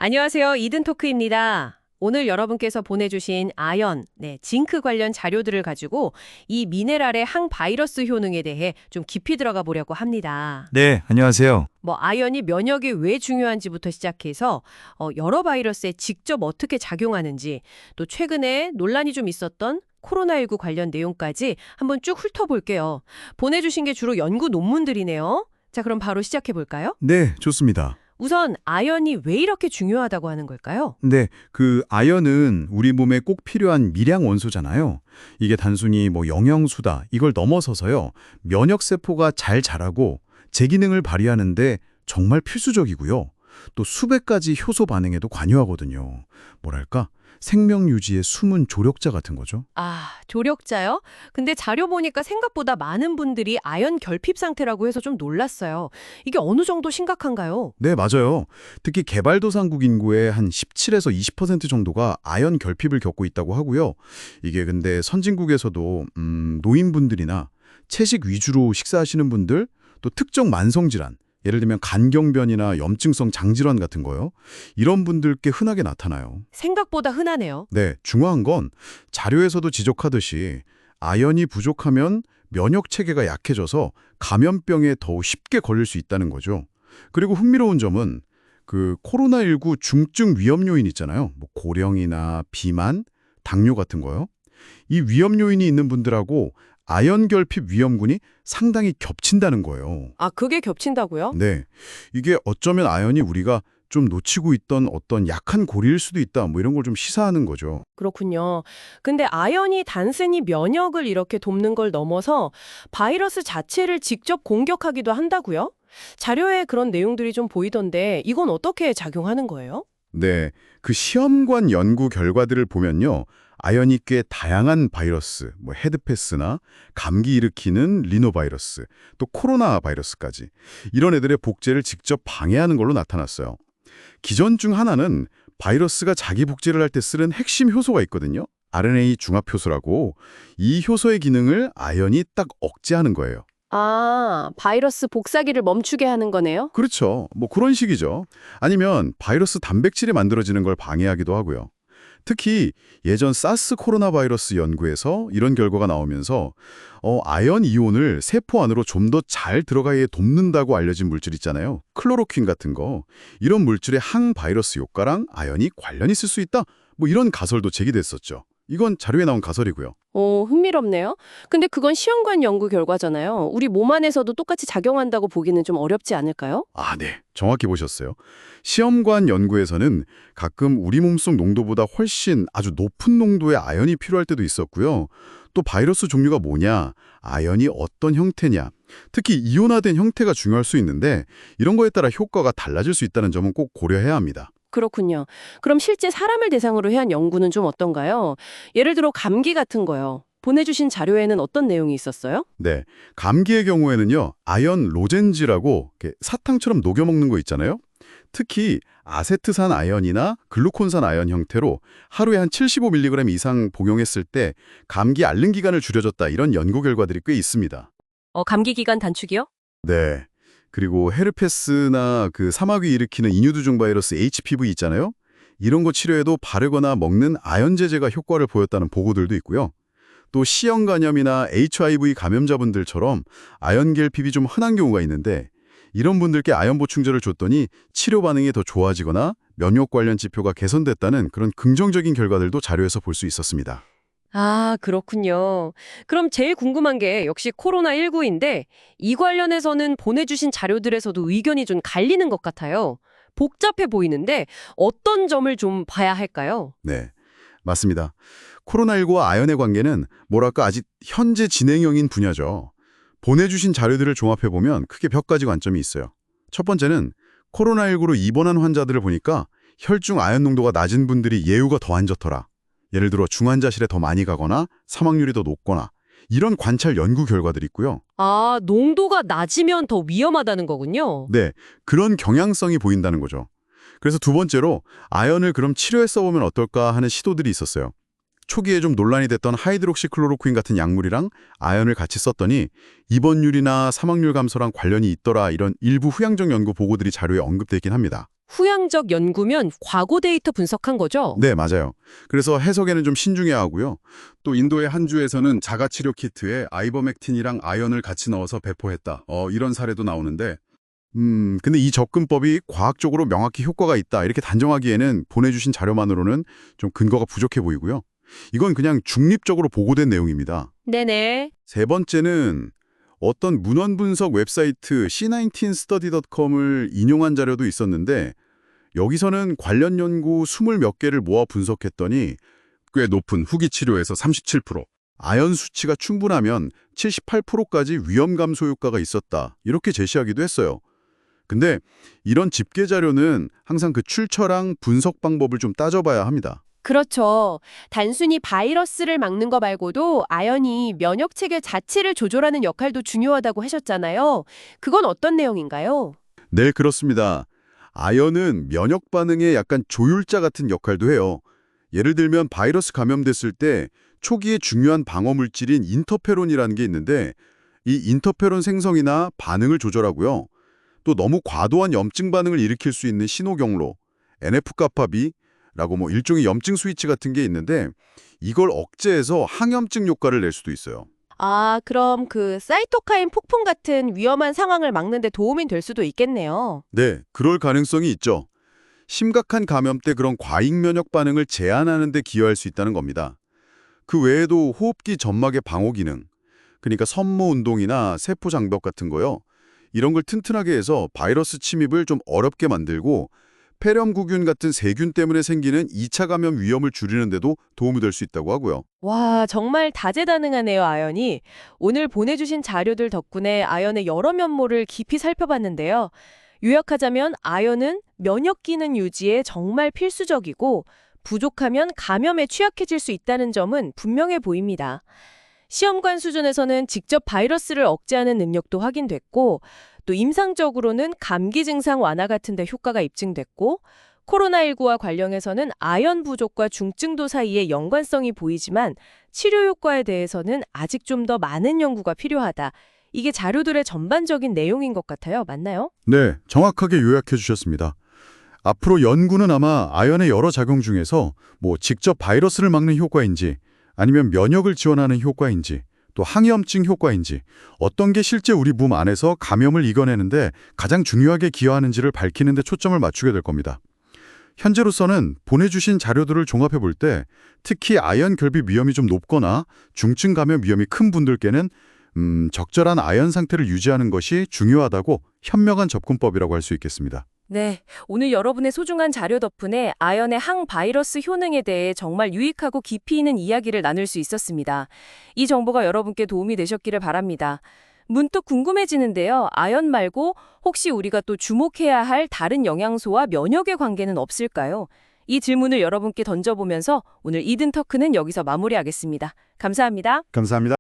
안녕하세요. 이든토크입니다. 오늘 여러분께서 보내주신 아연, 징크 관련 자료들을 가지고 이 미네랄의 항바이러스 효능에 대해 좀 깊이 들어가 보려고 합니다. 네, 안녕하세요. 아연이 면역에 왜 중요한지부터 시작해서 여러 바이러스에 직접 어떻게 작용하는지, 또 최근에 논란이 좀 있었던 코로나19 관련 내용까지 한번 쭉 훑어볼게요. 보내주신 게 주로 연구 논문들이네요. 자, 그럼 바로 시작해 볼까요? 네, 좋습니다. 우선 아연이 왜 이렇게 중요하다고 하는 걸까요? 네, 아연은 우리 몸에 꼭 필요한 미량 원소잖아요. 이게 단순히 영양수다 이걸 넘어서서요. 면역 세포가 잘 자라고 제 기능을 발휘하는데 정말 필수적이고요. 또 수백 가지 효소 반응에도 관여하거든요. 뭐랄까? 생명 유지의 숨은 조력자 같은 거죠. 아, 조력자요? 근데 자료 보니까 생각보다 많은 분들이 아연 결핍 상태라고 해서 좀 놀랐어요. 이게 어느 정도 심각한가요? 네, 맞아요. 특히 개발도상국 인구의 한 17에서 20% 정도가 아연 결핍을 겪고 있다고 하고요. 이게 근데 선진국에서도 노인분들이나 채식 위주로 식사하시는 분들, 또 특정 만성질환, 예를 들면 간경변이나 염증성 장질환 같은 거요. 이런 분들께 흔하게 나타나요. 생각보다 흔하네요. 네, 중요한 건 자료에서도 지적하듯이 아연이 부족하면 면역 체계가 약해져서 감염병에 더 쉽게 걸릴 수 있다는 거죠. 그리고 흥미로운 점은 코로나19 중증 위험 요인 있잖아요. 고령이나 비만, 당뇨 같은 거요. 이 위험 요인이 있는 분들하고 아연 결핍 위험군이 상당히 겹친다는 거예요. 아, 그게 겹친다고요? 네. 이게 어쩌면 아연이 우리가 좀 놓치고 있던 어떤 약한 고리일 수도 있다. 이런 걸 좀 시사하는 거죠. 그렇군요. 근데 아연이 단순히 면역을 이렇게 돕는 걸 넘어서 바이러스 자체를 직접 공격하기도 한다고요? 자료에 그런 내용들이 좀 보이던데 이건 어떻게 작용하는 거예요? 네. 시험관 연구 결과들을 보면요. 아연이 꽤 다양한 바이러스, 헤드패스나 감기 일으키는 리노바이러스, 또 코로나 바이러스까지 이런 애들의 복제를 직접 방해하는 걸로 나타났어요. 기전 중 하나는 바이러스가 자기 복제를 할 때 쓰는 핵심 효소가 있거든요. RNA 중합 효소라고. 이 효소의 기능을 아연이 딱 억제하는 거예요. 아, 바이러스 복사기를 멈추게 하는 거네요? 그렇죠. 그런 식이죠. 아니면 바이러스 단백질이 만들어지는 걸 방해하기도 하고요. 특히 예전 사스 코로나 바이러스 연구에서 이런 결과가 나오면서 아연 이온을 세포 안으로 좀 더 잘 들어가게 돕는다고 알려진 물질 있잖아요. 클로로퀸 같은 거. 이런 물질의 항바이러스 효과랑 아연이 관련이 있을 수 있다. 이런 가설도 제기됐었죠. 이건 자료에 나온 가설이고요. 흥미롭네요. 근데 그건 시험관 연구 결과잖아요. 우리 몸 안에서도 똑같이 작용한다고 보기는 좀 어렵지 않을까요? 아, 네. 정확히 보셨어요. 시험관 연구에서는 가끔 우리 몸속 농도보다 훨씬 아주 높은 농도의 아연이 필요할 때도 있었고요. 또 바이러스 종류가 뭐냐, 아연이 어떤 형태냐, 특히 이온화된 형태가 중요할 수 있는데 이런 거에 따라 효과가 달라질 수 있다는 점은 꼭 고려해야 합니다. 그렇군요. 그럼 실제 사람을 대상으로 한 연구는 좀 어떤가요? 예를 들어 감기 같은 거요. 보내주신 자료에는 어떤 내용이 있었어요? 네, 감기의 경우에는요. 아연 로젠지라고 이렇게 사탕처럼 녹여 먹는 거 있잖아요. 특히 아세트산 아연이나 글루콘산 아연 형태로 하루에 한 75mg 이상 복용했을 때 감기 앓는 기간을 줄여줬다 이런 연구 결과들이 꽤 있습니다. 감기 기간 단축이요? 네. 그리고 헤르페스나 사마귀 일으키는 인유두종 바이러스 HPV 있잖아요. 이런 거 치료에도 바르거나 먹는 아연제제가 효과를 보였다는 보고들도 있고요. 또 C형 간염이나 HIV 감염자분들처럼 아연 결핍이 좀 흔한 경우가 있는데 이런 분들께 아연 보충제를 줬더니 치료 반응이 더 좋아지거나 면역 관련 지표가 개선됐다는 그런 긍정적인 결과들도 자료에서 볼 수 있었습니다. 아, 그렇군요. 그럼 제일 궁금한 게 역시 코로나19인데 이 관련해서는 보내주신 자료들에서도 의견이 좀 갈리는 것 같아요. 복잡해 보이는데 어떤 점을 좀 봐야 할까요? 네, 맞습니다. 코로나19와 아연의 관계는 뭐랄까 아직 현재 진행형인 분야죠. 보내주신 자료들을 종합해보면 크게 몇 가지 관점이 있어요. 첫 번째는 코로나19로 입원한 환자들을 보니까 혈중 아연 농도가 낮은 분들이 예후가 더 안 좋더라. 예를 들어 중환자실에 더 많이 가거나 사망률이 더 높거나 이런 관찰 연구 결과들이 있고요. 아, 농도가 낮으면 더 위험하다는 거군요. 네, 그런 경향성이 보인다는 거죠. 그래서 두 번째로 아연을 그럼 치료에 써보면 어떨까 하는 시도들이 있었어요. 초기에 좀 논란이 됐던 하이드록시클로로퀸 같은 약물이랑 아연을 같이 썼더니 입원율이나 사망률 감소랑 관련이 있더라 이런 일부 후양적 연구 보고들이 자료에 언급되긴 합니다. 후향적 연구면 과거 데이터 분석한 거죠? 네, 맞아요. 그래서 해석에는 좀 신중해야 하고요. 또 인도의 한 주에서는 자가치료 키트에 아이버맥틴이랑 아연을 같이 넣어서 배포했다. 이런 사례도 나오는데 근데 이 접근법이 과학적으로 명확히 효과가 있다 이렇게 단정하기에는 보내주신 자료만으로는 좀 근거가 부족해 보이고요. 이건 그냥 중립적으로 보고된 내용입니다. 네네. 세 번째는 어떤 문헌 분석 웹사이트 C19study.com을 인용한 자료도 있었는데 여기서는 관련 연구 20몇 개를 모아 분석했더니 꽤 높은 후기 치료에서 37%, 아연 수치가 충분하면 78%까지 위험 감소 효과가 있었다. 이렇게 제시하기도 했어요. 근데 이런 집계 자료는 항상 그 출처랑 분석 방법을 좀 따져봐야 합니다. 그렇죠. 단순히 바이러스를 막는 거 말고도 아연이 면역 체계 자체를 조절하는 역할도 중요하다고 하셨잖아요. 그건 어떤 내용인가요? 네, 그렇습니다. 아연은 면역 반응의 약간 조율자 같은 역할도 해요. 예를 들면 바이러스 감염됐을 때 초기에 중요한 방어 물질인 인터페론이라는 게 있는데 이 인터페론 생성이나 반응을 조절하고요. 또 너무 과도한 염증 반응을 일으킬 수 있는 신호 경로, NF-kappa-B라고 일종의 염증 스위치 같은 게 있는데 이걸 억제해서 항염증 효과를 낼 수도 있어요. 아, 그럼 그 사이토카인 폭풍 같은 위험한 상황을 막는 데 도움이 될 수도 있겠네요. 네, 그럴 가능성이 있죠. 심각한 감염 때 그런 과잉 면역 반응을 제한하는 데 기여할 수 있다는 겁니다. 그 외에도 호흡기 점막의 방호 기능, 그러니까 섬모 운동이나 세포 장벽 같은 거요. 이런 걸 튼튼하게 해서 바이러스 침입을 좀 어렵게 만들고 폐렴구균 같은 세균 때문에 생기는 2차 감염 위험을 줄이는 데도 도움이 될 수 있다고 하고요. 와, 정말 다재다능하네요, 아연이. 오늘 보내주신 자료들 덕분에 아연의 여러 면모를 깊이 살펴봤는데요. 요약하자면 아연은 면역 기능 유지에 정말 필수적이고 부족하면 감염에 취약해질 수 있다는 점은 분명해 보입니다. 시험관 수준에서는 직접 바이러스를 억제하는 능력도 확인됐고 또 임상적으로는 감기 증상 완화 같은 데 효과가 입증됐고 코로나19와 관련해서는 아연 부족과 중증도 사이의 연관성이 보이지만 치료 효과에 대해서는 아직 좀 더 많은 연구가 필요하다. 이게 자료들의 전반적인 내용인 것 같아요. 맞나요? 네, 정확하게 요약해 주셨습니다. 앞으로 연구는 아마 아연의 여러 작용 중에서 직접 바이러스를 막는 효과인지 아니면 면역을 지원하는 효과인지 또 항염증 효과인지 어떤 게 실제 우리 몸 안에서 감염을 이겨내는데 가장 중요하게 기여하는지를 밝히는 데 초점을 맞추게 될 겁니다. 현재로서는 보내주신 자료들을 종합해 볼 때 특히 아연 결핍 위험이 좀 높거나 중증 감염 위험이 큰 분들께는 적절한 아연 상태를 유지하는 것이 중요하다고 현명한 접근법이라고 할 수 있겠습니다. 네, 오늘 여러분의 소중한 자료 덕분에 아연의 항바이러스 효능에 대해 정말 유익하고 깊이 있는 이야기를 나눌 수 있었습니다. 이 정보가 여러분께 도움이 되셨기를 바랍니다. 문득 궁금해지는데요. 아연 말고 혹시 우리가 또 주목해야 할 다른 영양소와 면역의 관계는 없을까요? 이 질문을 여러분께 던져보면서 오늘 이든 터크는 여기서 마무리하겠습니다. 감사합니다. 감사합니다.